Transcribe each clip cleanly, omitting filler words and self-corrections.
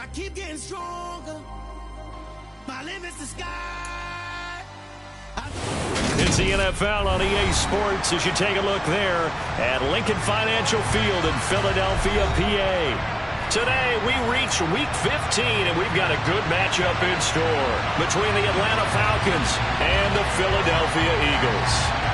I keep getting stronger. My limit's the sky. It's the NFL on EA Sports as you take a look there at Lincoln Financial Field in Philadelphia, PA. Today, we reach Week 15, and we've got a good matchup in store between the Atlanta Falcons and the Philadelphia Eagles.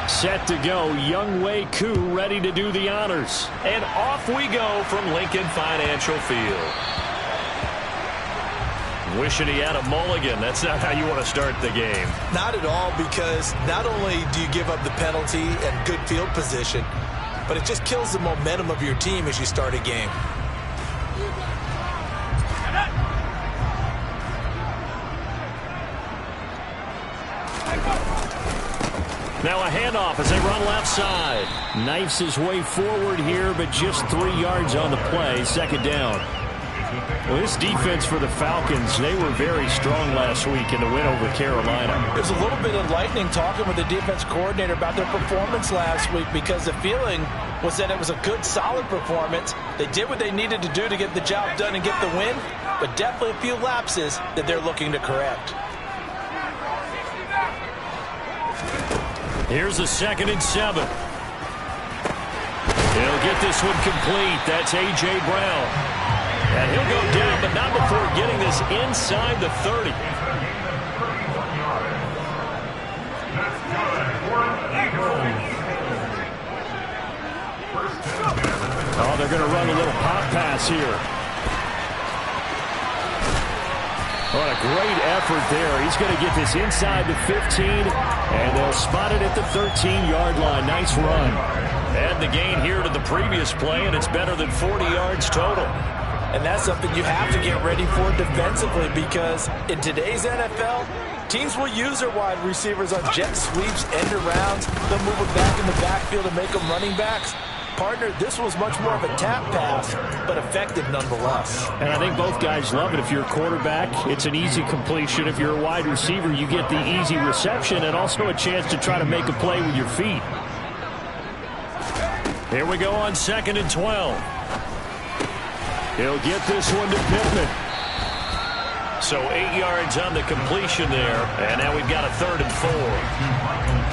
Set to go, Younghoe Koo ready to do the honors. And off we go from Lincoln Financial Field. Wishing he had a mulligan. That's not how you want to start the game. Not at all, because not only do you give up the penalty and good field position, but it just kills the momentum of your team as you start a game. Now a handoff as they run left side. Knifes his way forward here, but just 3 yards on the play. Second down. Well, this defense for the Falcons, they were very strong last week in the win over Carolina. There's a little bit enlightening talking with the defense coordinator about their performance last week, because the feeling was that it was a good, solid performance. They did what they needed to do to get the job done and get the win, but definitely a few lapses that they're looking to correct. Here's a 2nd and 7. He'll get this one complete. That's A.J. Brown. And he'll go down, but not before getting this inside the 30. Oh, they're going to run a little pop pass here. What a great effort there. He's going to get this inside the 15, and they'll spot it at the 13-yard line. Nice run. Add the gain here to the previous play, and it's better than 40 yards total. And that's something you have to get ready for defensively, because in today's NFL, teams will use their wide receivers on jet sweeps, end arounds. They'll move them back in the backfield and make them running backs. Partner, this was much more of a tap pass, but effective nonetheless. And I think both guys love it. If you're a quarterback, it's an easy completion. If you're a wide receiver, you get the easy reception and also a chance to try to make a play with your feet. Here we go on 2nd and 12. He'll get this one to Pittman. So 8 yards on the completion there, and now we've got a 3rd and 4.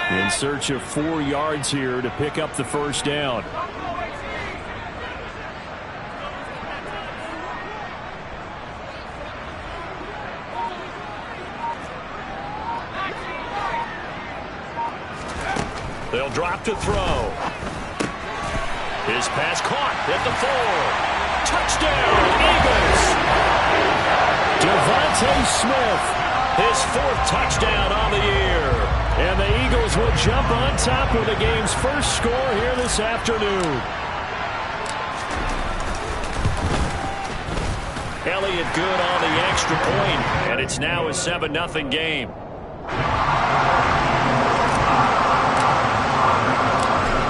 In search of 4 yards here to pick up the first down. They'll drop to throw. His pass caught at the 4. Touchdown, Eagles! Devontae Smith, his 4th touchdown on the year. And the Eagles will jump on top with the game's first score here this afternoon. Elliott good on the extra point, and it's now a 7-0 game.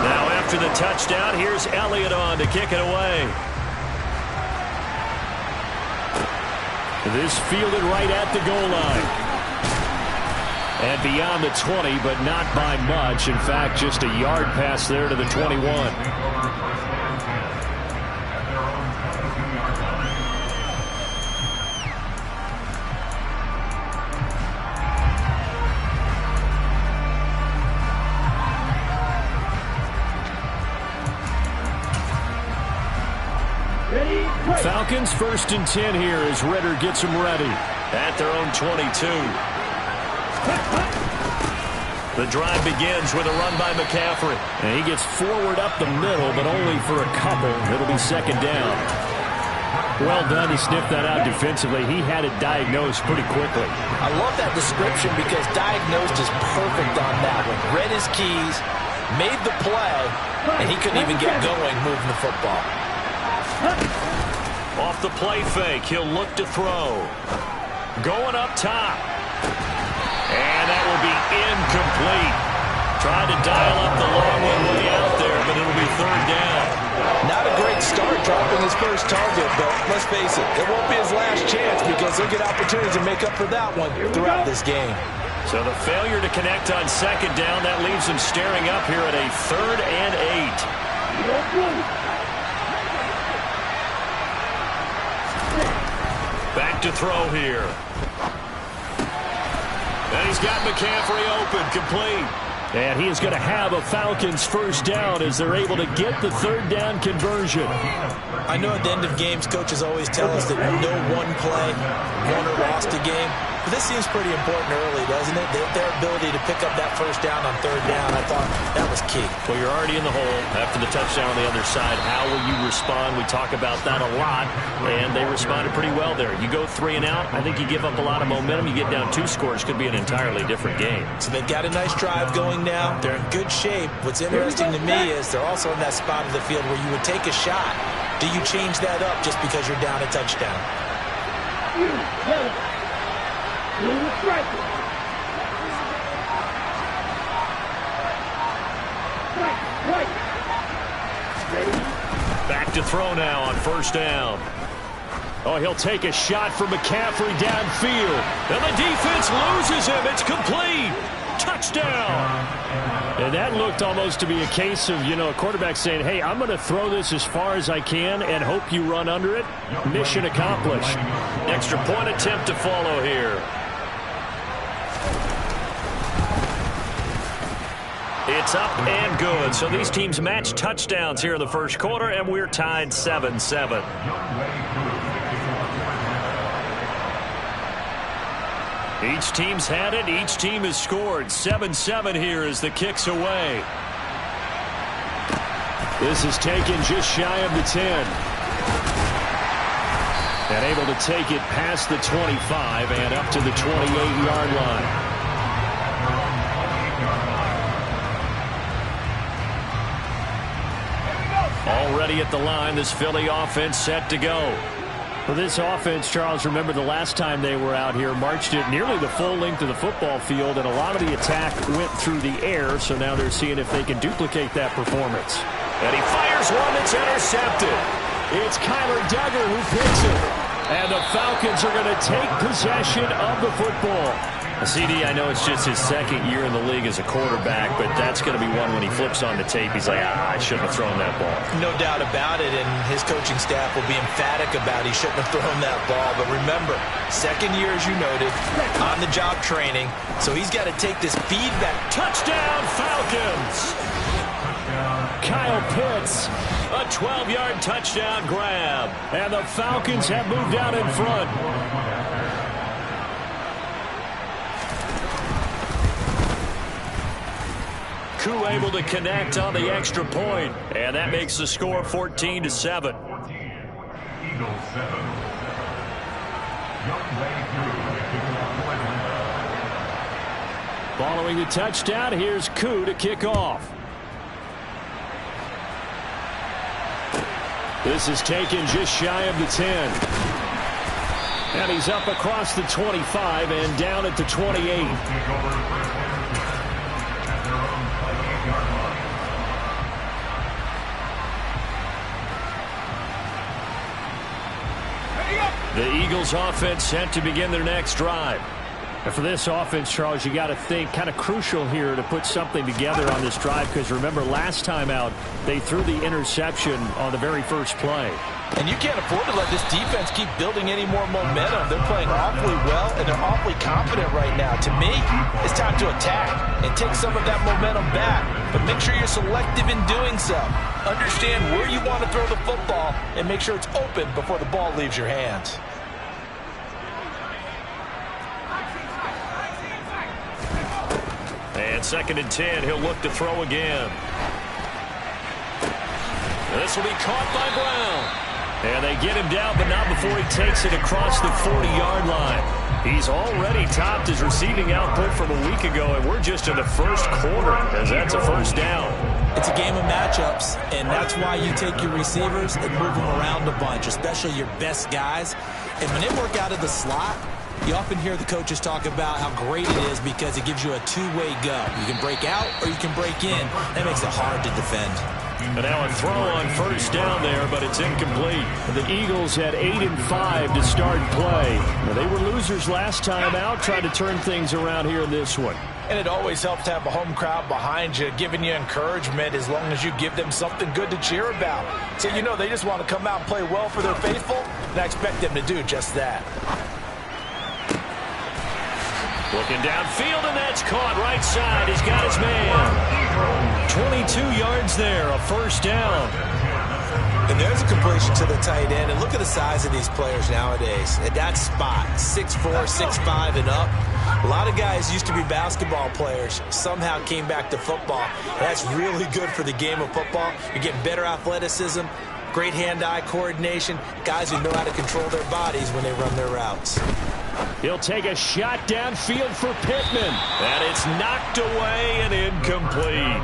Now after the touchdown, here's Elliott on to kick it away. This fielded right at the goal line. And beyond the 20, but not by much. In fact, just a yard pass there to the 21. Falcons 1st and 10 here as Ritter gets them ready at their own 22. The drive begins with a run by McCaffrey. And he gets forward up the middle, but only for a couple. It'll be 2nd down. Well done to sniff that out defensively. He had it diagnosed pretty quickly. I love that description because diagnosed is perfect on that one. Read his keys, made the play, and he couldn't even get going moving the football. Off the play fake, he'll look to throw. Going up top. And that will be incomplete. Tried to dial up the long one way out there, but it'll be third down. Not a great start dropping his first target, but let's face it, it won't be his last chance because he'll get opportunities to make up for that one throughout this game. So the failure to connect on second down, that leaves him staring up here at a 3rd and 8. Back to throw here. And he's got McCaffrey open, complete. And he is going to have a Falcons first down as they're able to get the 3rd down conversion. I know at the end of games, coaches always tell us that no one play won or lost a game. But this seems pretty important early, doesn't it? Their ability to pick up that first down on 3rd down, I thought that was key. Well, you're already in the hole after the touchdown on the other side. How will you respond? We talk about that a lot, and they responded pretty well there. You go 3 and out, I think you give up a lot of momentum. You get down 2 scores, could be an entirely different game. So they've got a nice drive going now. They're in good shape. What's interesting to me is they're also in that spot of the field where you would take a shot. Do you change that up just because you're down a touchdown? Back to throw now on first down. Oh, he'll take a shot for McCaffrey downfield. And the defense loses him. It's complete. Touchdown. And that looked almost to be a case of, a quarterback saying, hey, I'm going to throw this as far as I can and hope you run under it. Mission accomplished. Extra point attempt to follow here. It's up and good. So these teams match touchdowns here in the first quarter, and we're tied 7-7. Each team's had it. Each team has scored. 7-7 here as the kick's away. This is taken just shy of the 10. And able to take it past the 25 and up to the 28-yard line. Already at the line, this Philly offense set to go. For this offense, Charles, remember the last time they were out here, marched it nearly the full length of the football field, and a lot of the attack went through the air, so now they're seeing if they can duplicate that performance. And he fires one that's intercepted. It's Kyler Duggar who picks it. And the Falcons are going to take possession of the football. CD, I know it's just his second year in the league as a quarterback, but that's going to be one when he flips on the tape. He's like, I shouldn't have thrown that ball. No doubt about it, and his coaching staff will be emphatic about he shouldn't have thrown that ball. But remember, second year, as you noted, on-the-job training, so he's got to take this feedback. Touchdown, Falcons! Kyle Pitts, a 12-yard touchdown grab. And the Falcons have moved out in front. Koo able to connect on the extra point, and that makes the score 14-7. Following the touchdown, here's Koo to kick off. This is taken just shy of the 10. And he's up across the 25 and down at the 28. The Eagles offense set to begin their next drive. And for this offense, Charles, you got to think kind of crucial here to put something together on this drive, because remember last time out they threw the interception on the very first play. And you can't afford to let this defense keep building any more momentum. They're playing awfully well, and they're awfully confident right now. To me, it's time to attack and take some of that momentum back. But make sure you're selective in doing so. Understand where you want to throw the football and make sure it's open before the ball leaves your hands. And 2nd and 10, he'll look to throw again. This will be caught by Brown. And they get him down, but not before he takes it across the 40-yard line. He's already topped his receiving output from a week ago, and we're just in the first quarter, as that's a first down. It's a game of matchups, and that's why you take your receivers and move them around a bunch, especially your best guys. And when they work out of the slot, you often hear the coaches talk about how great it is because it gives you a two-way go. You can break out or you can break in. That makes it hard to defend. And now a throw on first down there, but it's incomplete. The Eagles had 8-5 to start play. They were losers last time out, trying to turn things around here in this one. And it always helps to have a home crowd behind you, giving you encouragement as long as you give them something good to cheer about. So you know they just want to come out and play well for their faithful, and I expect them to do just that. Looking downfield, and that's caught right side. He's got his man. 22 yards there, a first down. And there's a completion to the tight end. And look at the size of these players nowadays. At that spot, 6'4", 6'5", and up. A lot of guys used to be basketball players, somehow came back to football. And that's really good for the game of football. You're getting better athleticism, great hand-eye coordination, guys who know how to control their bodies when they run their routes. He'll take a shot downfield for Pittman. And it's knocked away and incomplete.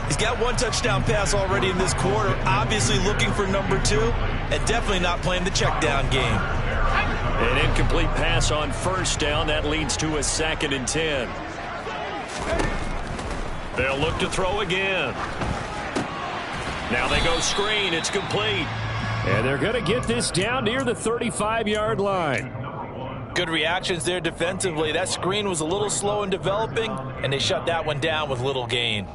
He's got one touchdown pass already in this quarter, obviously looking for number 2, and definitely not playing the check down game. An incomplete pass on first down. That leads to a 2nd and 10. They'll look to throw again. Now they go screen. It's complete. And they're going to get this down near the 35-yard line. Good reactions there defensively. That screen was a little slow in developing, and they shut that one down with little gain.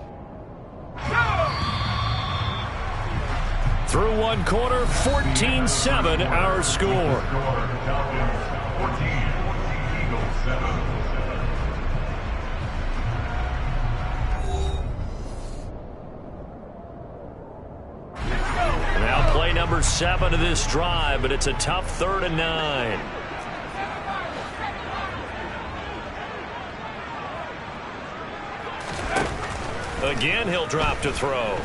Through one quarter, 14-7 our score. Now play number 7 of this drive, but it's a tough 3rd and 9. Again, he'll drop to throw.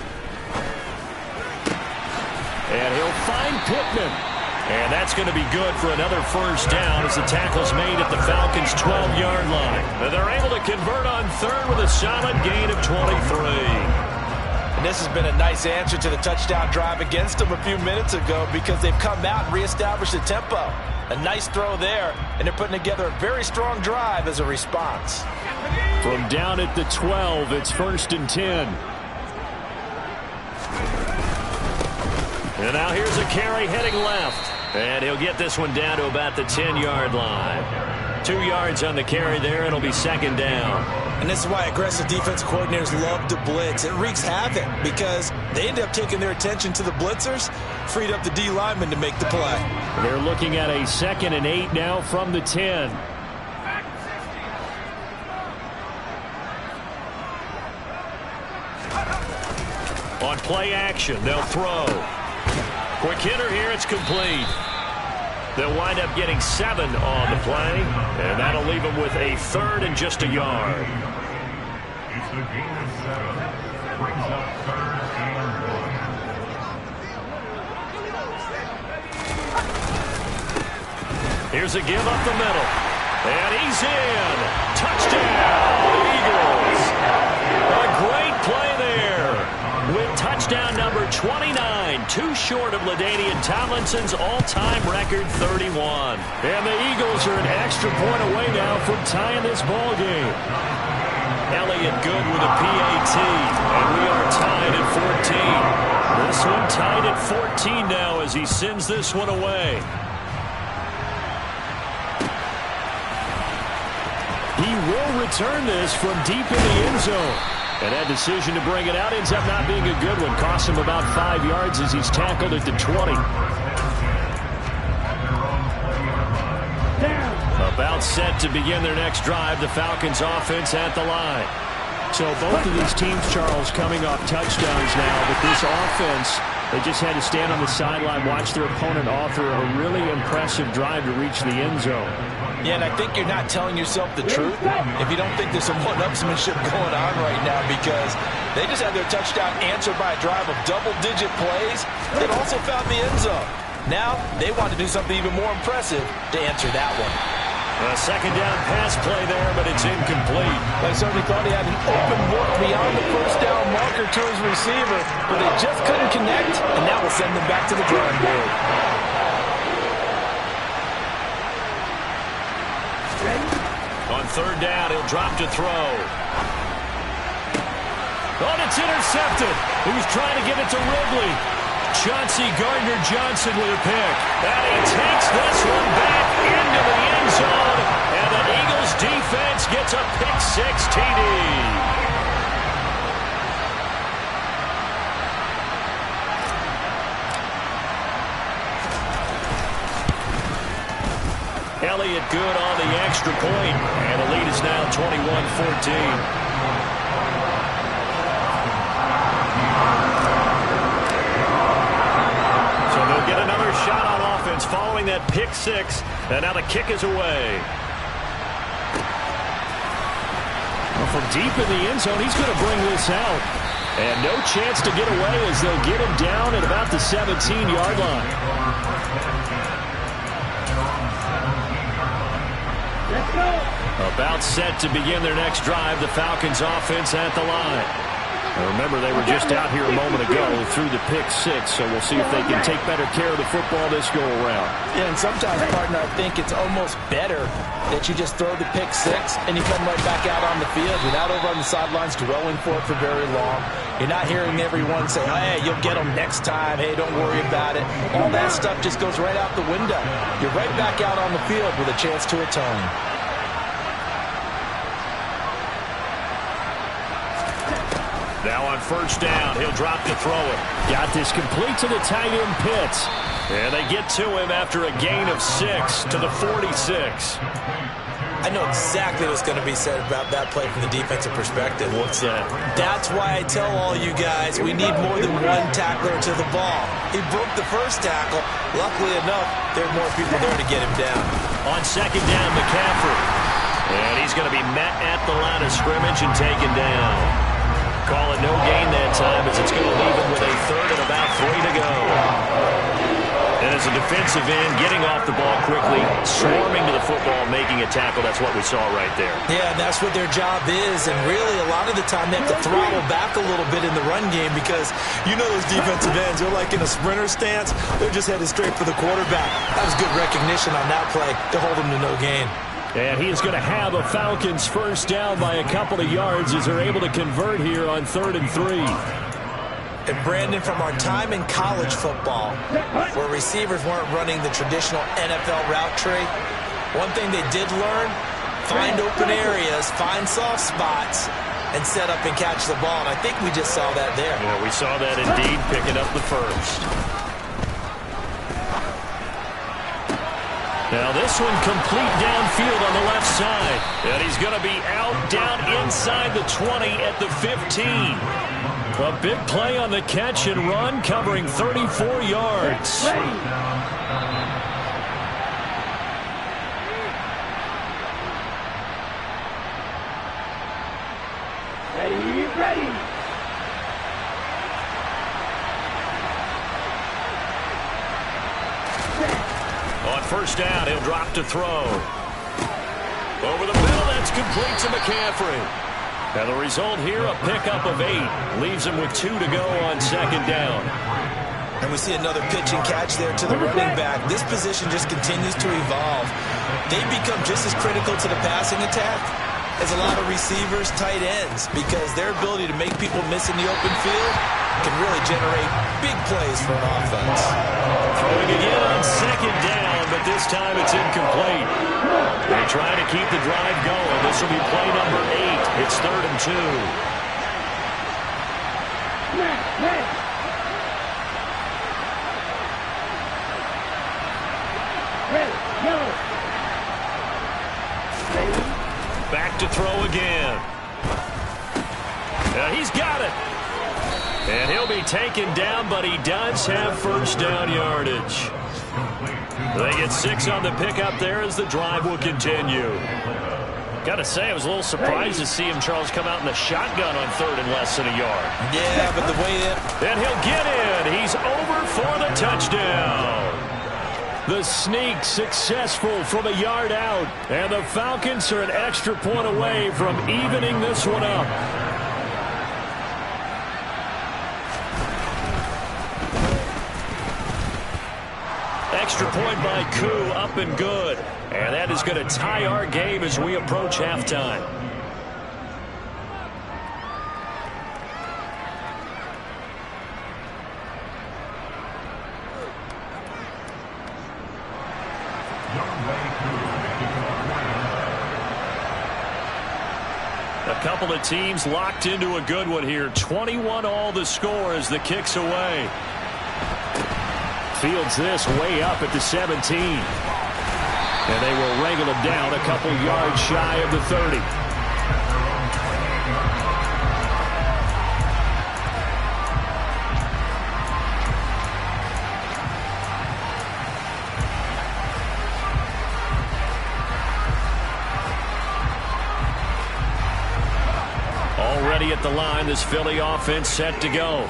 And he'll find Pittman. And that's going to be good for another first down as the tackle's made at the Falcons' 12-yard line. And they're able to convert on 3rd with a solid gain of 23. And this has been a nice answer to the touchdown drive against them a few minutes ago because they've come out and reestablished the tempo. A nice throw there, and they're putting together a very strong drive as a response. From down at the 12, it's 1st and 10. And now here's a carry heading left. And he'll get this one down to about the 10-yard line. 2 yards on the carry there. It'll be 2nd down. And this is why aggressive defense coordinators love to blitz. It wreaks havoc because they end up taking their attention to the blitzers, freed up the D lineman to make the play. They're looking at a 2nd and 8 now from the 10. On play action, they'll throw. Quick hitter here, it's complete. They'll wind up getting 7 on the play, and that'll leave them with a 3rd and just a yard. Here's a give up the middle, and he's in. Touchdown, Eagles. A great play there with touchdown number 29, too short of LaDainian Tomlinson's all-time record 31. And the Eagles are an extra point away now from tying this ball game. Elliott good with a PAT, and we are tied at 14. This one tied at 14 now as he sends this one away. He will return this from deep in the end zone. And that decision to bring it out ends up not being a good one. Costs him about 5 yards as he's tackled at the 20. About set to begin their next drive. The Falcons offense at the line. So both of these teams, Charles, coming off touchdowns now. But this offense, they just had to stand on the sideline, watch their opponent author a really impressive drive to reach the end zone. Yeah, and I think you're not telling yourself the truth if you don't think there's some one-upsmanship going on right now because they just had their touchdown answered by a drive of double-digit plays that also found the end zone. Now they want to do something even more impressive to answer that one. A second down pass play there, but it's incomplete. I certainly thought he had an open look beyond the first down marker to his receiver, but they just couldn't connect, and that will send them back to the drawing board. On third down, he'll drop to throw. Oh, it's intercepted. He was trying to get it to Ridley. Chauncey Gardner-Johnson with a pick. And he takes this one back into the end zone. And the Eagles defense gets a pick-6 TD. Elliott good on the extra point. And the lead is now 21-14. Get another shot on offense following that pick-6, and now the kick is away. Well, from deep in the end zone, he's going to bring this out. And no chance to get away as they'll get him down at about the 17-yard line. About set to begin their next drive, the Falcons offense at the line. Now remember, they were just out here a moment ago through the pick-6, so we'll see if they can take better care of the football this go-around. Yeah, and sometimes, partner, I think it's almost better that you just throw the pick-6 and you come right back out on the field. You're not over on the sidelines dwelling for it for very long. You're not hearing everyone say, hey, you'll get them next time. Hey, don't worry about it. All that stuff just goes right out the window. You're right back out on the field with a chance to atone. Now on first down, he'll drop to throw it. Got this complete to the tight end Pitts. And they get to him after a gain of 6 to the 46. I know exactly what's going to be said about that play from the defensive perspective. What's that? That's why I tell all you guys we need more than one tackler to the ball. He broke the first tackle. Luckily enough, there are more people there to get him down. On second down, McCaffrey. And he's going to be met at the line of scrimmage and taken down. Call it no gain that time as it's going to leave him with a third and about 3 to go. And as a defensive end, getting off the ball quickly, swarming to the football, making a tackle, that's what we saw right there. Yeah, and that's what their job is. And really, a lot of the time, they have to throttle back a little bit in the run game because you know those defensive ends, they're like in a sprinter stance. They're just headed straight for the quarterback. That was good recognition on that play to hold them to no gain. And he is going to have a Falcons first down by a couple of yards as they're able to convert here on 3rd and 3. And Brandon, from our time in college football, where receivers weren't running the traditional NFL route tree, one thing they did learn, find open areas, find soft spots, and set up and catch the ball. And I think we just saw that there. Yeah, we saw that indeed, picking up the first. Now this one complete downfield on the left side. And he's going to be out down inside the 20 at the 15. A big play on the catch and run, covering 34 yards. Ready. On first down, he'll drop to throw. Over the middle, that's complete to McCaffrey. And the result here, a pickup of 8. Leaves him with 2 to go on second down. And we see another pitch and catch there to the running back. This position just continues to evolve. They become just as critical to the passing attack as a lot of receivers, tight ends, because their ability to make people miss in the open field can really generate big plays for an offense. Throwing again on second down, but this time it's incomplete. They try to keep the drive going. This will be play number 8. It's 3rd and 2. Back to throw again. He's got it. And he'll be taken down, but he does have first down yardage. They get 6 on the pickup there as the drive will continue. Got to say, I was a little surprised to see him, Charles, come out in the shotgun on 3rd and less than a yard. Yeah, but the way that... And he'll get in. He's over for the touchdown. The sneak successful from a yard out. And the Falcons are an extra point away from evening this one up. Extra point by Koo, up and good. And that is going to tie our game as we approach halftime. A couple of teams locked into a good one here. 21 all the score as the kick's away. Fields this way up at the 17. And they will wrangle him down a couple yards shy of the 30. Already at the line, this Philly offense set to go.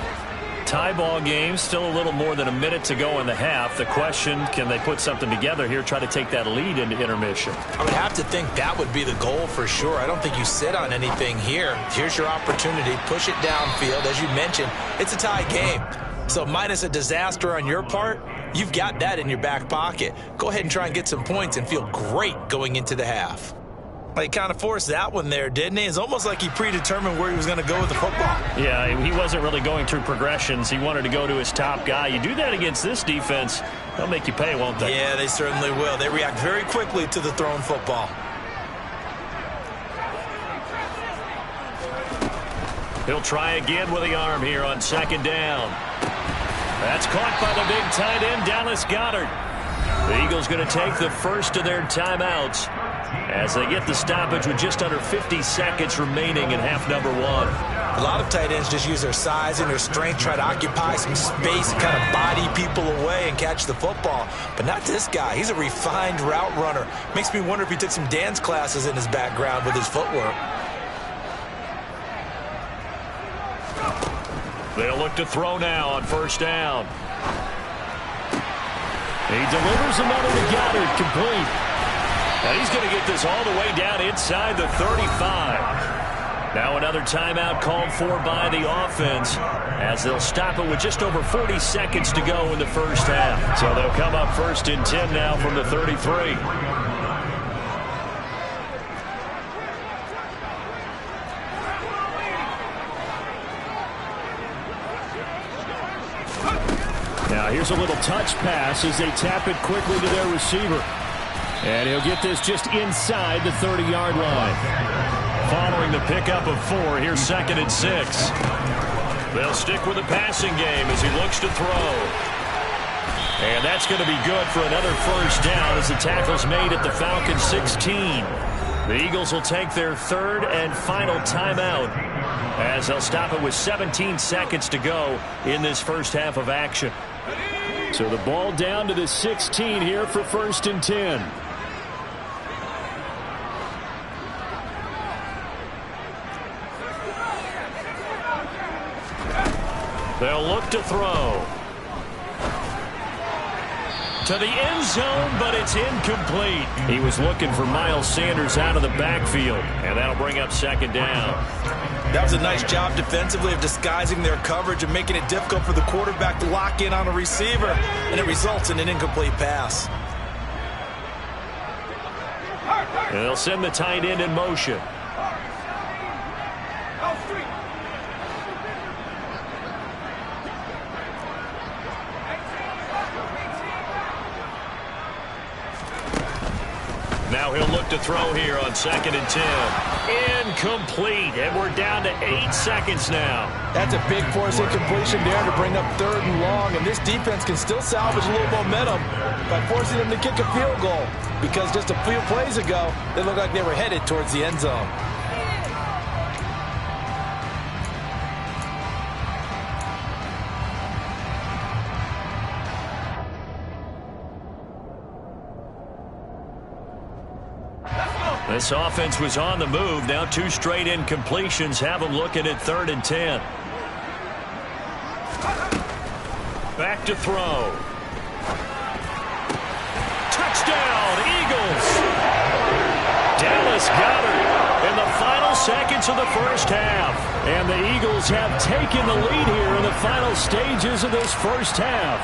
Tie ball game, still a little more than a minute to go in the half. The question, can they put something together here, try to take that lead into intermission? I would have to think that would be the goal for sure. I don't think you sit on anything here. Here's your opportunity. Push it downfield. As you mentioned, it's a tie game. So minus a disaster on your part, you've got that in your back pocket. Go ahead and try and get some points and feel great going into the half. He kind of forced that one there, didn't he? It's almost like he predetermined where he was going to go with the football. Yeah, he wasn't really going through progressions. He wanted to go to his top guy. You do that against this defense, they'll make you pay, won't they? Yeah, they certainly will. They react very quickly to the thrown football. He'll try again with the arm here on second down. That's caught by the big tight end, Dallas Goedert. The Eagles going to take the first of their timeouts as they get the stoppage with just under 50 seconds remaining in half number one. A lot of tight ends just use their size and their strength, try to occupy some space and kind of body people away and catch the football. But not this guy. He's a refined route runner. Makes me wonder if he took some dance classes in his background with his footwork. They'll look to throw now on first down. He delivers another to Goddard, complete. And he's going to get this all the way down inside the 35. Now another timeout called for by the offense as they'll stop it with just over 40 seconds to go in the first half. So they'll come up first and 10 now from the 33. Now here's a little touch pass as they tap it quickly to their receiver. And he'll get this just inside the 30-yard line. Following the pickup of 4, here's second and 6. They'll stick with the passing game as he looks to throw. And that's going to be good for another first down as the tackle's made at the Falcons 16. The Eagles will take their third and final timeout as they'll stop it with 17 seconds to go in this first half of action. So the ball down to the 16 here for first and 10. They'll look to throw. To the end zone, but it's incomplete. He was looking for Miles Sanders out of the backfield, and that'll bring up second down. That was a nice job defensively of disguising their coverage and making it difficult for the quarterback to lock in on a receiver, and it results in an incomplete pass. And they'll send the tight end in motion. Now he'll look to throw here on second and 10. Incomplete, and we're down to 8 seconds now. That's a big force incompletion there to bring up third and long, and this defense can still salvage a little momentum by forcing them to kick a field goal, because just a few plays ago, they looked like they were headed towards the end zone. This offense was on the move. Now 2 straight incompletions have them looking at third and 10. Back to throw. Touchdown, Eagles! Dallas Goedert in the final seconds of the first half. And the Eagles have taken the lead here in the final stages of this first half.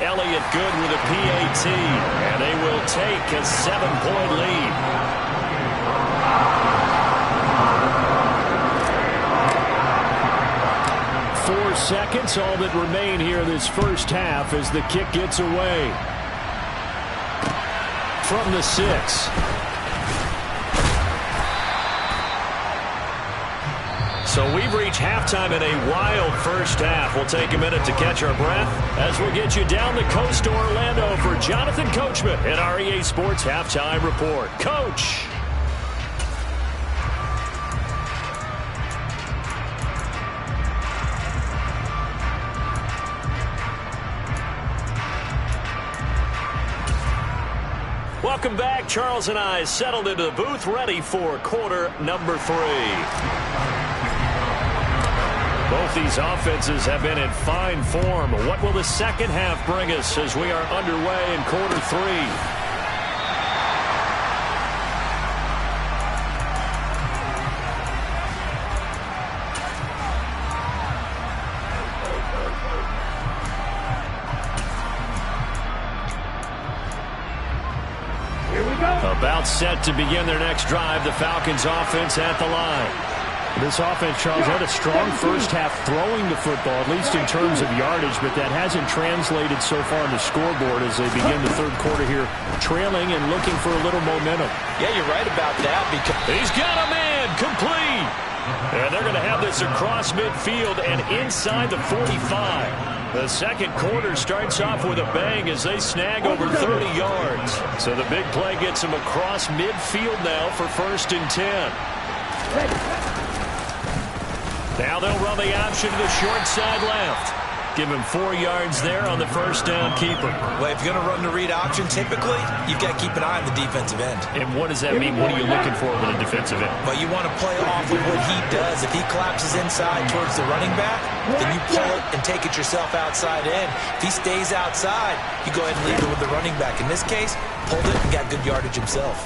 Elliott good with a PAT, and they will take a 7-point lead. Seconds, all that remain here this first half as the kick gets away. From the 6. So we've reached halftime in a wild first half. We'll take a minute to catch our breath as we'll get you down the coast to Orlando for Jonathan Coachman at our EA Sports Halftime Report. Coach! Welcome back. Charles and I settled into the booth, ready for quarter number 3. Both these offenses have been in fine form. What will the second half bring us as we are underway in quarter 3? About set to begin their next drive. The Falcons offense at the line. This offense, Charles, had a strong first half throwing the football, at least in terms of yardage, but that hasn't translated so far on the scoreboard as they begin the third quarter here, trailing and looking for a little momentum. Yeah, you're right about that. Because he's got a man complete. And they're going to have this across midfield and inside the 45. The second quarter starts off with a bang as they snag over 30 yards. So the big play gets them across midfield now for 1st and 10. Now they'll run the option to the short side left. Give him 4 yards there on the first down keeper. Well, if you're going to run the read option, typically, you've got to keep an eye on the defensive end. And what does that mean? What are you looking for with a defensive end? Well, you want to play off of what he does. If he collapses inside towards the running back, then you pull it and take it yourself outside in. If he stays outside, you go ahead and leave it with the running back. In this case, pulled it and got good yardage himself.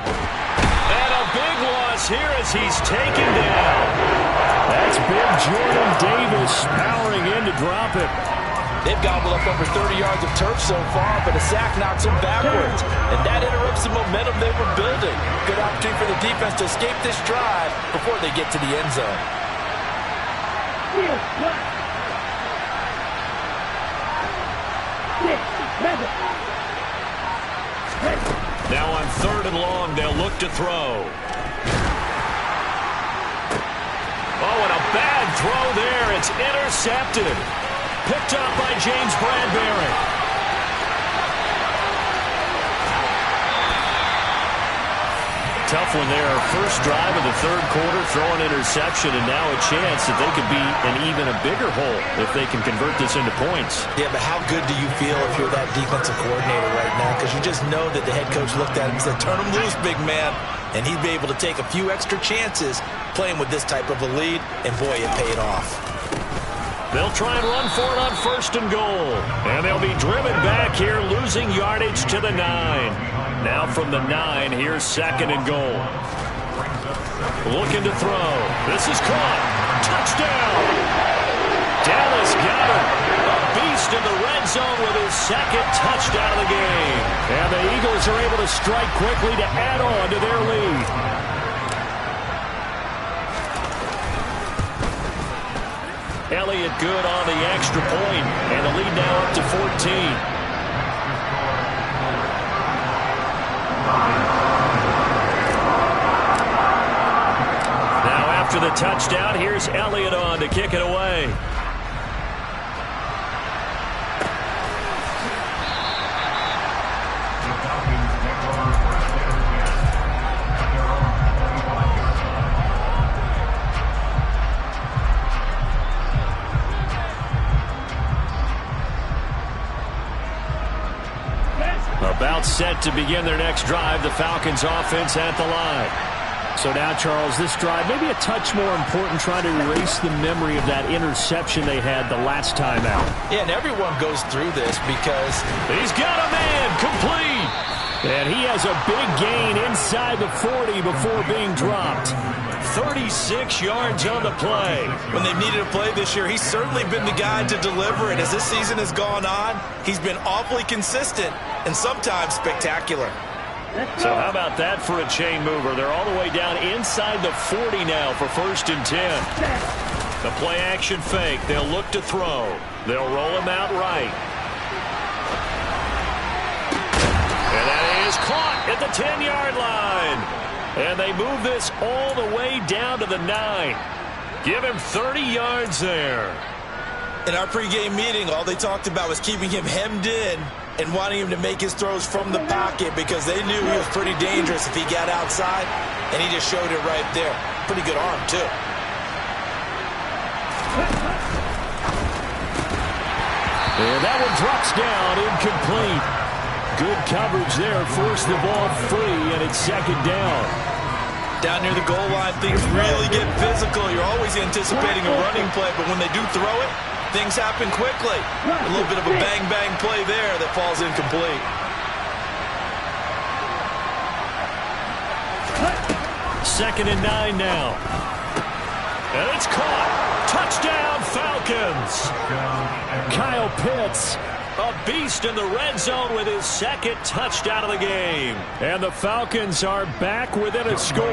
And a big loss here as he's taken down. That's big Jordan Davis powering in to drop it. They've gobbled up over 30 yards of turf so far, but a sack knocks them backwards. And that interrupts the momentum they were building. Good opportunity for the defense to escape this drive before they get to the end zone. Now on 3rd and long, they'll look to throw. Oh, and a bad throw there. It's intercepted. Picked up by James Bradbury. Tough one there. First drive of the third quarter, throw an interception, and now a chance that they could be in even a bigger hole if they can convert this into points. Yeah, but how good do you feel if you're that defensive coordinator right now? Because you just know that the head coach looked at him and said, turn him loose, big man. And he'd be able to take a few extra chances playing with this type of a lead, and boy, it paid off. They'll try and run for it on 1st and goal. And they'll be driven back here, losing yardage to the 9. Now from the 9, here's 2nd and goal. Looking to throw. This is caught. Touchdown! Dallas Goedert, a beast in the red zone with his 2nd touchdown of the game. And the Eagles are able to strike quickly to add on to their lead. Elliott good on the extra point, and the lead now up to 14. Now after the touchdown, here's Elliott on to kick it away. About set to begin their next drive. The Falcons offense at the line. So now, Charles, this drive maybe a touch more important, trying to erase the memory of that interception they had the last time out. Yeah, and everyone goes through this because he's got a man complete. And he has a big gain inside the 40 before being dropped. 36 yards on the play. When they've needed a play this year, he's certainly been the guy to deliver it. As this season has gone on, he's been awfully consistent and sometimes spectacular. So how about that for a chain mover? They're all the way down inside the 40 now for 1st and 10. The play action fake. They'll look to throw. They'll roll him out right. And that is caught at the 10-yard line. And they move this all the way down to the 9. Give him 30 yards there. In our pregame meeting, all they talked about was keeping him hemmed in and wanting him to make his throws from the pocket because they knew he was pretty dangerous if he got outside, and he just showed it right there. Pretty good arm, too. And that one drops down, incomplete. Good coverage there, forced the ball free, and it's 2nd down. Down near the goal line, things really get physical. You're always anticipating a running play, but when they do throw it, things happen quickly. A little bit of a bang-bang play there that falls incomplete. 2nd and 9 now. And it's caught. Touchdown, Falcons. Kyle Pitts, a beast in the red zone with his 2nd touchdown of the game. And the Falcons are back within a score.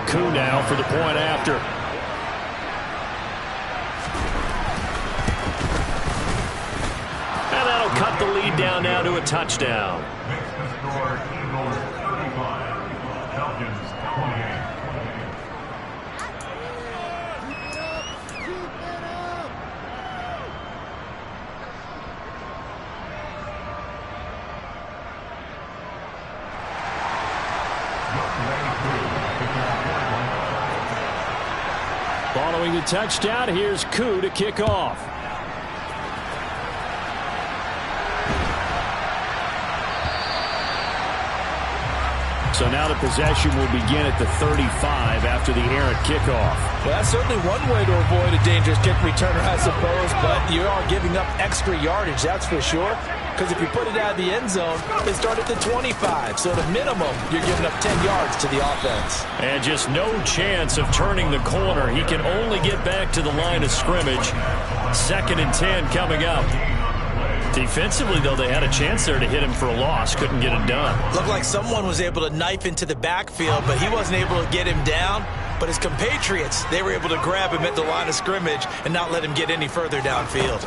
Koo now for the point after. And that'll cut the lead down now to a touchdown. Following the touchdown, here's Koo to kick off. So now the possession will begin at the 35 after the errant kickoff. Well, that's certainly one way to avoid a dangerous kick returner, I suppose, but you are giving up extra yardage, that's for sure. Because if you put it out of the end zone, they start at the 25. So at a minimum, you're giving up 10 yards to the offense. And just no chance of turning the corner. He can only get back to the line of scrimmage. 2nd and 10 coming up. Defensively, though, they had a chance there to hit him for a loss. Couldn't get it done. Looked like someone was able to knife into the backfield, but he wasn't able to get him down. But his compatriots, they were able to grab him at the line of scrimmage and not let him get any further downfield.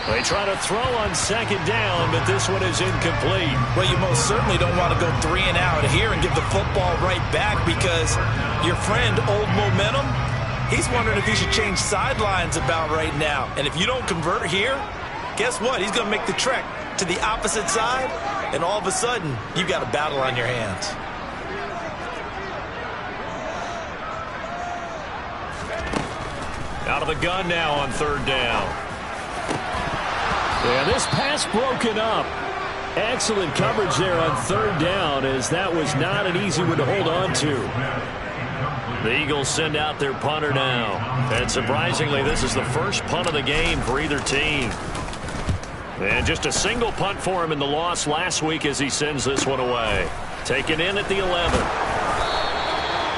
They try to throw on 2nd down, but this one is incomplete. Well, you most certainly don't want to go 3 and out here and give the football right back because your friend, Old Momentum, he's wondering if he should change sidelines about right now. And if you don't convert here, guess what? He's going to make the trek to the opposite side, and all of a sudden, you've got a battle on your hands. Out of the gun now on 3rd down. Yeah, this pass broken up. Excellent coverage there on 3rd down, as that was not an easy one to hold on to. The Eagles send out their punter now. And surprisingly, this is the first punt of the game for either team. And just a single punt for him in the loss last week as he sends this one away. Taken in at the 11.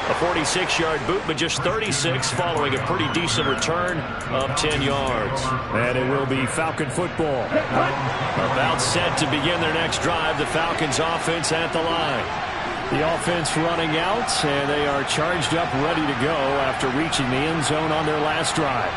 A 46-yard boot, but just 36 following a pretty decent return of 10 yards. And it will be Falcon football. About set to begin their next drive. The Falcons offense at the line. The offense running out, and they are charged up, ready to go after reaching the end zone on their last drive.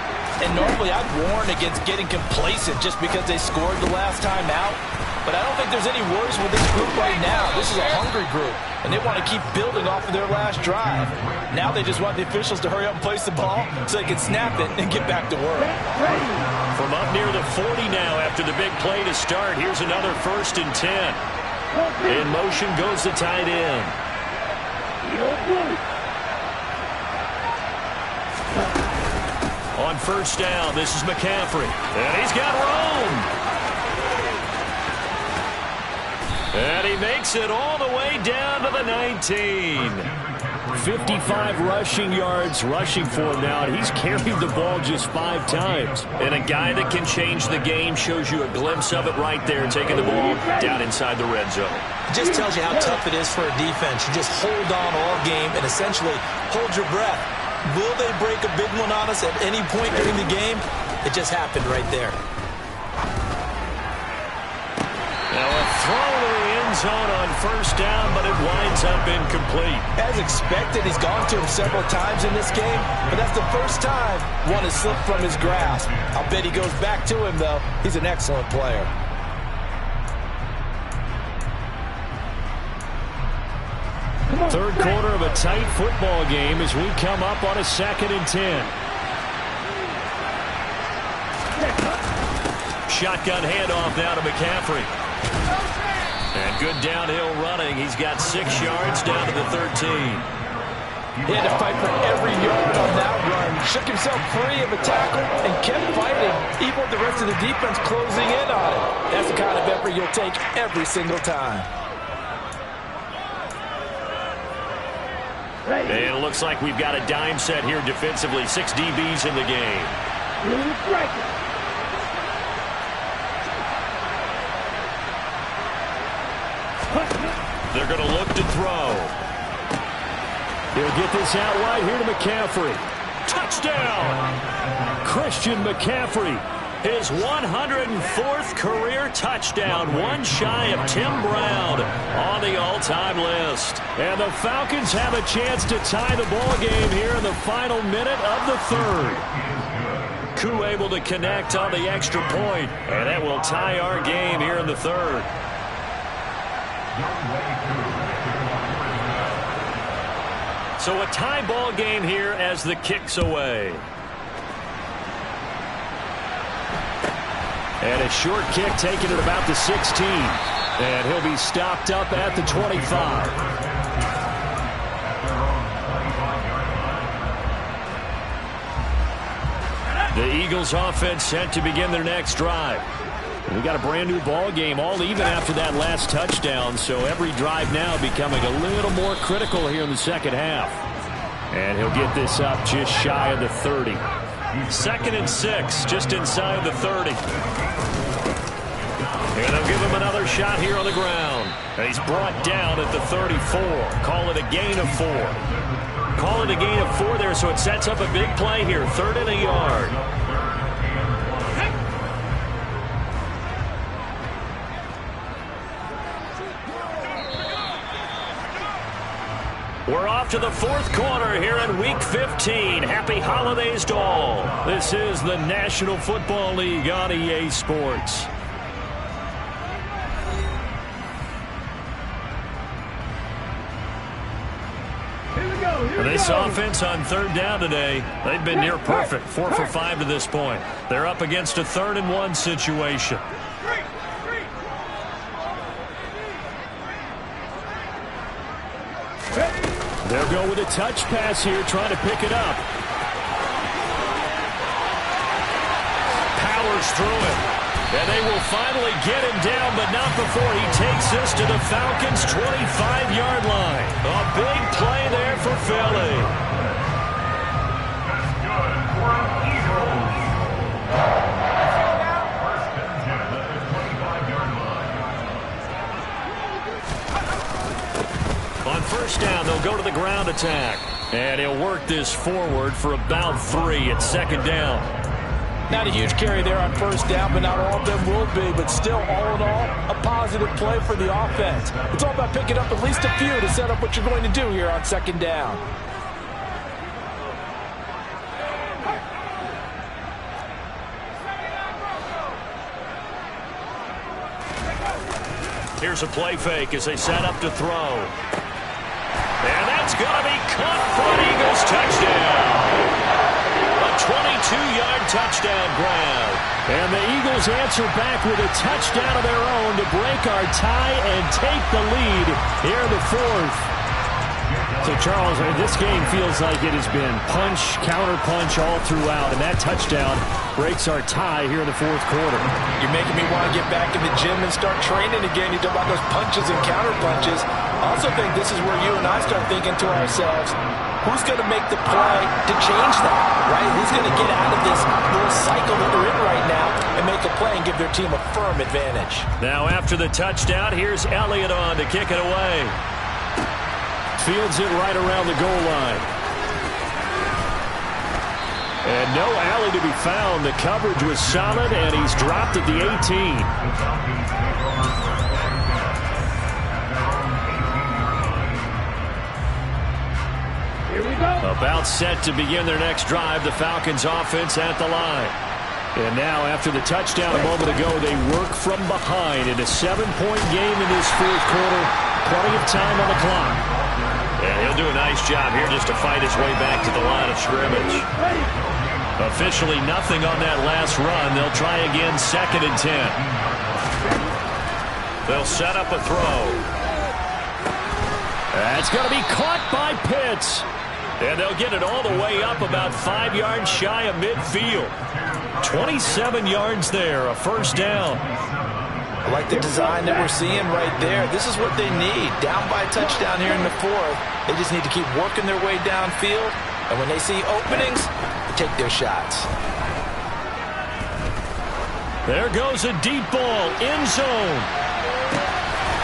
And normally I'd warn against getting complacent just because they scored the last time out. But I don't think there's any worries with this group right now. This is a hungry group, and they want to keep building off of their last drive. Now they just want the officials to hurry up and place the ball so they can snap it and get back to work. From up near the 40 now after the big play to start, here's another 1st and 10. In motion goes the tight end. On 1st down, this is McCaffrey. And he's got room. And he makes it all the way down to the 19. 55 rushing yards rushing for him now, and he's carried the ball just 5 times. And a guy that can change the game shows you a glimpse of it right there, taking the ball down inside the red zone. It just tells you how tough it is for a defense. You just hold on all game and essentially hold your breath. Will they break a big one on us at any point during the game? It just happened right there. Now a throw to the end zone on first down, but it winds up incomplete. As expected, he's gone to him several times in this game, but that's the first time one has slipped from his grasp. I'll bet he goes back to him, though. He's an excellent player. Third quarter of a tight football game as we come up on a 2nd and 10. Shotgun handoff now to McCaffrey. And good downhill running. He's got 6 yards down to the 13. He had to fight for every yard on that run. Shook himself free of a tackle and kept fighting, even with the rest of the defense closing in on him. That's the kind of effort you'll take every single time. And it looks like we've got a dime set here defensively. 6 DBs in the game. They're going to look to throw. He'll get this out wide here to McCaffrey. Touchdown! Christian McCaffrey. His 104th career touchdown, one shy of Tim Brown on the all-time list. And the Falcons have a chance to tie the ball game here in the final minute of the 3rd. Koo able to connect on the extra point, and that will tie our game here in the 3rd. So a tie ball game here as the kick's away. And a short kick taken at about the 16. And he'll be stopped up at the 25. The Eagles offense set to begin their next drive. We got a brand new ball game, all even after that last touchdown. So every drive now becoming a little more critical here in the 2nd half. And he'll get this up just shy of the 30. 2nd and 6, just inside the 30. And they'll give him another shot here on the ground. And he's brought down at the 34. Call it a gain of 4. Call it a gain of 4 there, so it sets up a big play here. 3rd and a yard. We're off to the 4th quarter here in Week 15. Happy holidays to all. This is the National Football League on EA Sports. This offense on 3rd down today, they've been near perfect. 4 for 5 to this point. They're up against a 3rd and 1 situation. They'll go with a touch pass here, trying to pick it up. Powers through it. And they will finally get him down, but not before he takes this to the Falcons' 25-yard line. A big play there for Philly. On first down, they'll go to the ground attack. And he'll work this forward for about 3 at 2nd down. Not a huge carry there on first down, but not all of them will be. But still, all in all, a positive play for the offense. It's all about picking up at least a few to set up what you're going to do here on 2nd down. Here's a play fake as they set up to throw. And that's going to be caught for an Eagles touchdown. A 22-yard touchdown grab. And the Eagles answer back with a touchdown of their own to break our tie and take the lead here in the 4th. So, Charles, this game feels like it has been punch, counter-punch all throughout, and that touchdown breaks our tie here in the fourth quarter. You're making me want to get back in the gym and start training again. You talk about those punches and counter-punches. I also think this is where you and I start thinking to ourselves, who's going to make the play to change that, right? Who's going to get out of this little cycle that they're in right now and make a play and give their team a firm advantage? Now, after the touchdown, here's Elliott on to kick it away. Fields it right around the goal line. And no alley to be found. The coverage was solid, and he's dropped at the 18. Here we go. About set to begin their next drive, the Falcons offense at the line. And now, after the touchdown a moment ago, they work from behind in a 7-point game in this fourth quarter. Plenty of time on the clock. Yeah, he'll do a nice job here just to fight his way back to the line of scrimmage. Officially nothing on that last run. They'll try again, 2nd and 10. They'll set up a throw. That's going to be caught by Pitts. And they'll get it all the way up about 5 yards shy of midfield. 27 yards there, a first down. I like the design that we're seeing right there. This is what they need. Down by a touchdown here in the fourth. They just need to keep working their way downfield. And when they see openings, take their shots. There goes a deep ball, end zone.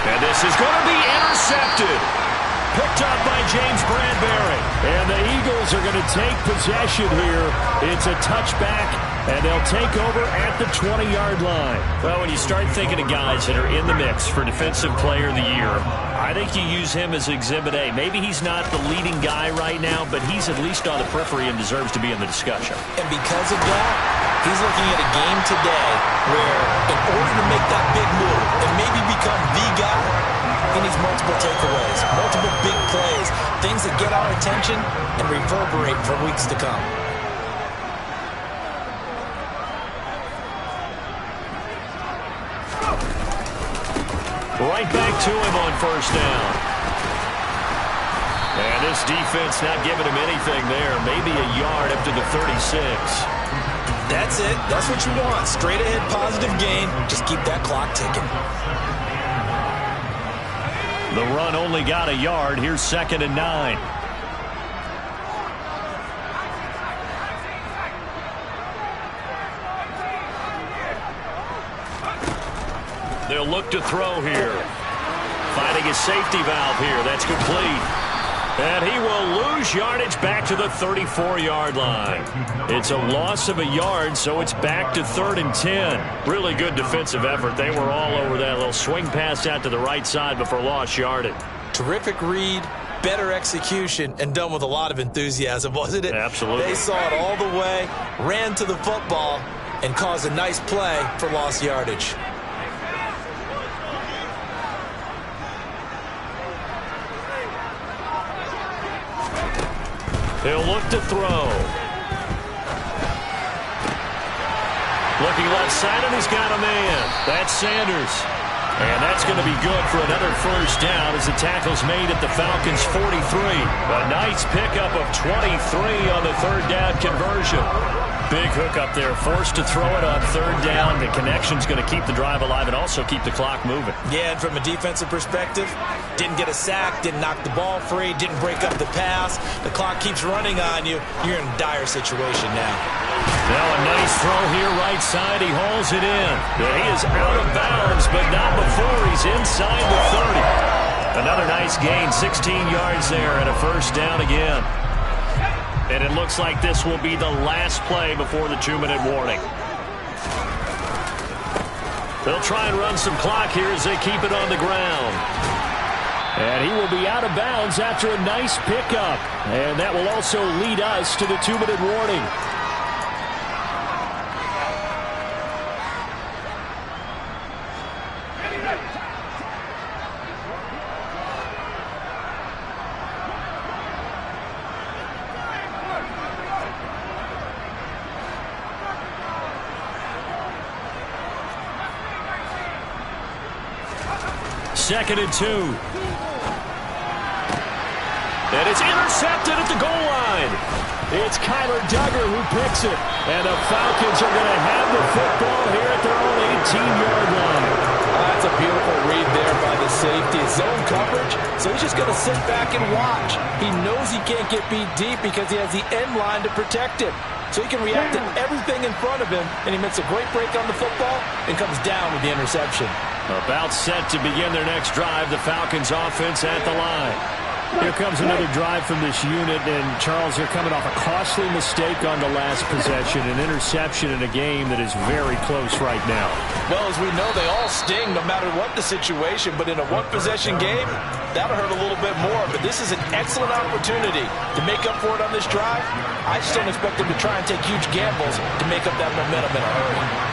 And this is going to be intercepted. Picked up by James Bradbury. And the Eagles are going to take possession here. It's a touchback, and they'll take over at the 20-yard line. Well, when you start thinking of guys that are in the mix for Defensive Player of the Year, I think you use him as Exhibit A. Maybe he's not the leading guy right now, but he's at least on the periphery and deserves to be in the discussion. And because of that, he's looking at a game today where in order to make that big move and maybe become the guy, he needs multiple takeaways, multiple big plays, things that get our attention and reverberate for weeks to come. Right back to him on first down. And this defense not giving him anything there. Maybe a yard up to the 36. That's it. That's what you want. Straight ahead positive gain. Just keep that clock ticking. The run only got a yard. Here's 2nd and 9. They'll look to throw here. Finding his safety valve here. That's complete. And he will lose yardage back to the 34-yard line. It's a loss of a yard, so it's back to 3rd and 10. Really good defensive effort. They were all over that little swing pass out to the right side before lost yardage. Terrific read, better execution, and done with a lot of enthusiasm, wasn't it? Absolutely. They saw it all the way, ran to the football, and caused a nice play for lost yardage. He'll look to throw. Looking left side, and he's got a man. That's Sanders. And that's going to be good for another first down as the tackle's made at the Falcons' 43. A nice pickup of 23 on the 3rd down conversion. Big hook up there, forced to throw it on 3rd down. The connection's going to keep the drive alive and also keep the clock moving. Yeah, and from a defensive perspective, didn't get a sack, didn't knock the ball free, didn't break up the pass. The clock keeps running on you. You're in a dire situation now. Now a nice throw here, right side. He hauls it in. He is out of bounds, but not before he's inside the 30. Another nice gain, 16 yards there, and a first down again. And it looks like this will be the last play before the 2-minute warning. They'll try and run some clock here as they keep it on the ground. And he will be out of bounds after a nice pickup. And that will also lead us to the 2-minute warning. Second and 2. And it's intercepted at the goal line. It's Kyler Duggar who picks it. And the Falcons are going to have the football here at their own 18-yard line. That's a beautiful read there by the safety. Zone coverage, so he's just going to sit back and watch. He knows he can't get beat deep because he has the end line to protect him. So he can react to everything in front of him, and he makes a great break on the football and comes down with the interception. About set to begin their next drive, the Falcons offense at the line. Here comes another drive from this unit, and Charles, they're coming off a costly mistake on the last possession, an interception in a game that is very close right now. Well, as we know, they all sting no matter what the situation, but in a one-possession game, that'll hurt a little bit more. But this is an excellent opportunity to make up for it on this drive. I just don't expect them to try and take huge gambles to make up that momentum in a hurry.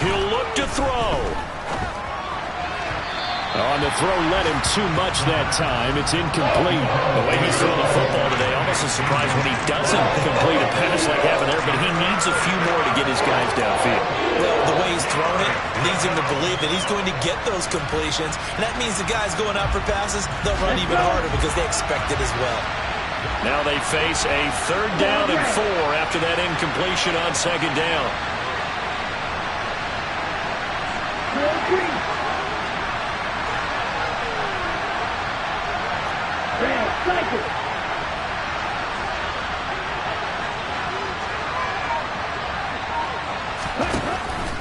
He'll look to throw. On the throw led him too much that time. It's incomplete. The way he's throwing the football today, almost a surprise when he doesn't complete a pass like happened there, but he needs a few more to get his guys downfield. Well, the way he's thrown it leads him to believe that he's going to get those completions, and that means the guys going out for passes, they'll run even harder because they expect it as well. Now they face a 3rd down and 4 after that incompletion on 2nd down.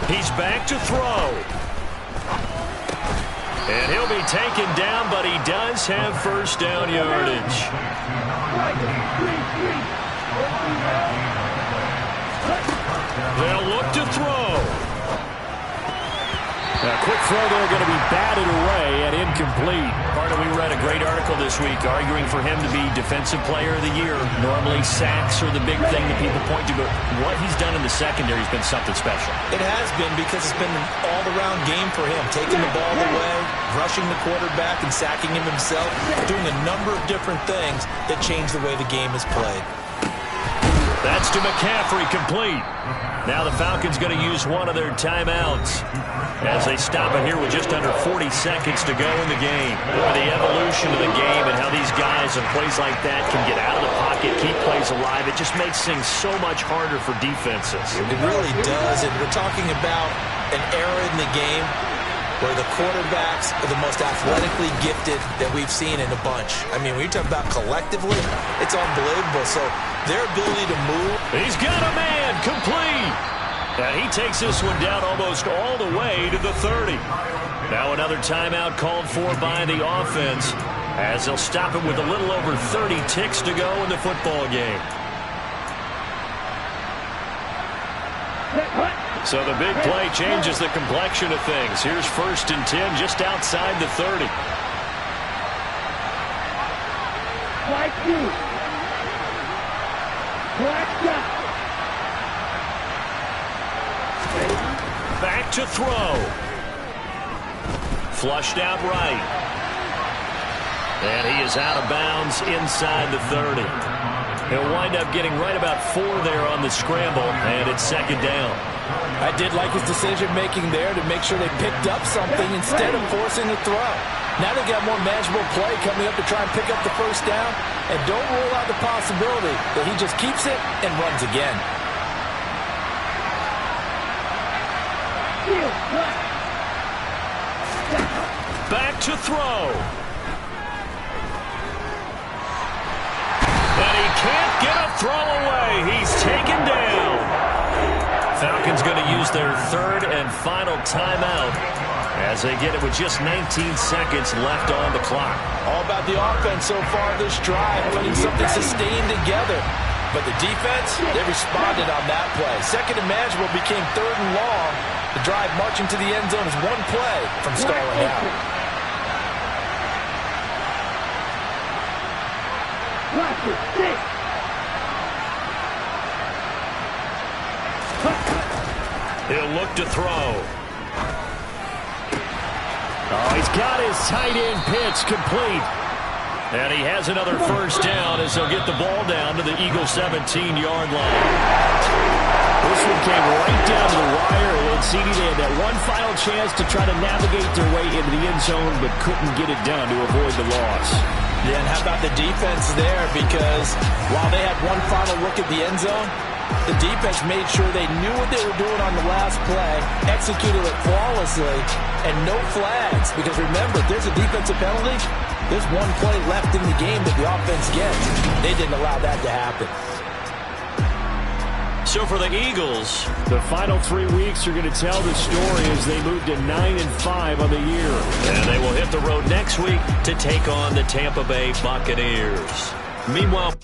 He's back to throw. And he'll be taken down, but he does have 1st down yardage. They'll look to throw. A quick throw there going to be batted away and incomplete. We read a great article this week arguing for him to be Defensive Player of the Year. Normally sacks are the big thing that people point to, but what he's done in the secondary has been something special. It has been because it's been an all-around game for him, taking the ball away, rushing the quarterback and sacking him himself, doing a number of different things that change the way the game is played. That's to McCaffrey, complete. Now the Falcons going to use one of their timeouts as they stop it here with just under 40 seconds to go in the game. The evolution of the game and how these guys in plays like that can get out of the pocket, keep plays alive, it just makes things so much harder for defenses. It really does, and we're talking about an era in the game where the quarterbacks are the most athletically gifted that we've seen in a bunch. I mean, when you talk about collectively, it's unbelievable. So their ability to move. He's got a man, complete. And he takes this one down almost all the way to the 30. Now another timeout called for by the offense as they'll stop it with a little over 30 ticks to go in the football game. So the big play changes the complexion of things. Here's 1st and 10 just outside the 30. Back to throw. Flushed out right. And he is out of bounds inside the 30. He'll wind up getting right about 4 there on the scramble, and it's 2nd down. I did like his decision-making there to make sure they picked up something instead of forcing a throw. Now they got more manageable play coming up to try and pick up the 1st down, and don't rule out the possibility that he just keeps it and runs again. Back to throw. And he can't get a throw away. He's taken down. Falcons going to use their 3rd and final timeout as they get it with just 19 seconds left on the clock. All about the offense so far this drive, putting something sustained together. But the defense, they responded on that play. 2nd and manageable became 3rd and long. The drive marching to the end zone is one play from stalling out. He'll look to throw. Oh, he's got his tight end pitch complete. And he has another first down as he'll get the ball down to the Eagles' 17-yard line. This one came right down to the wire, and CD, they had that one final chance to try to navigate their way into the end zone, but couldn't get it done to avoid the loss. Yeah, and how about the defense there? Because while they had one final look at the end zone, the defense made sure they knew what they were doing on the last play, executed it flawlessly, and no flags. Because remember, if there's a defensive penalty, there's one play left in the game that the offense gets. They didn't allow that to happen. So for the Eagles, the final 3 weeks are going to tell the story as they move to 9-5 on the year. And they will hit the road next week to take on the Tampa Bay Buccaneers. Meanwhile,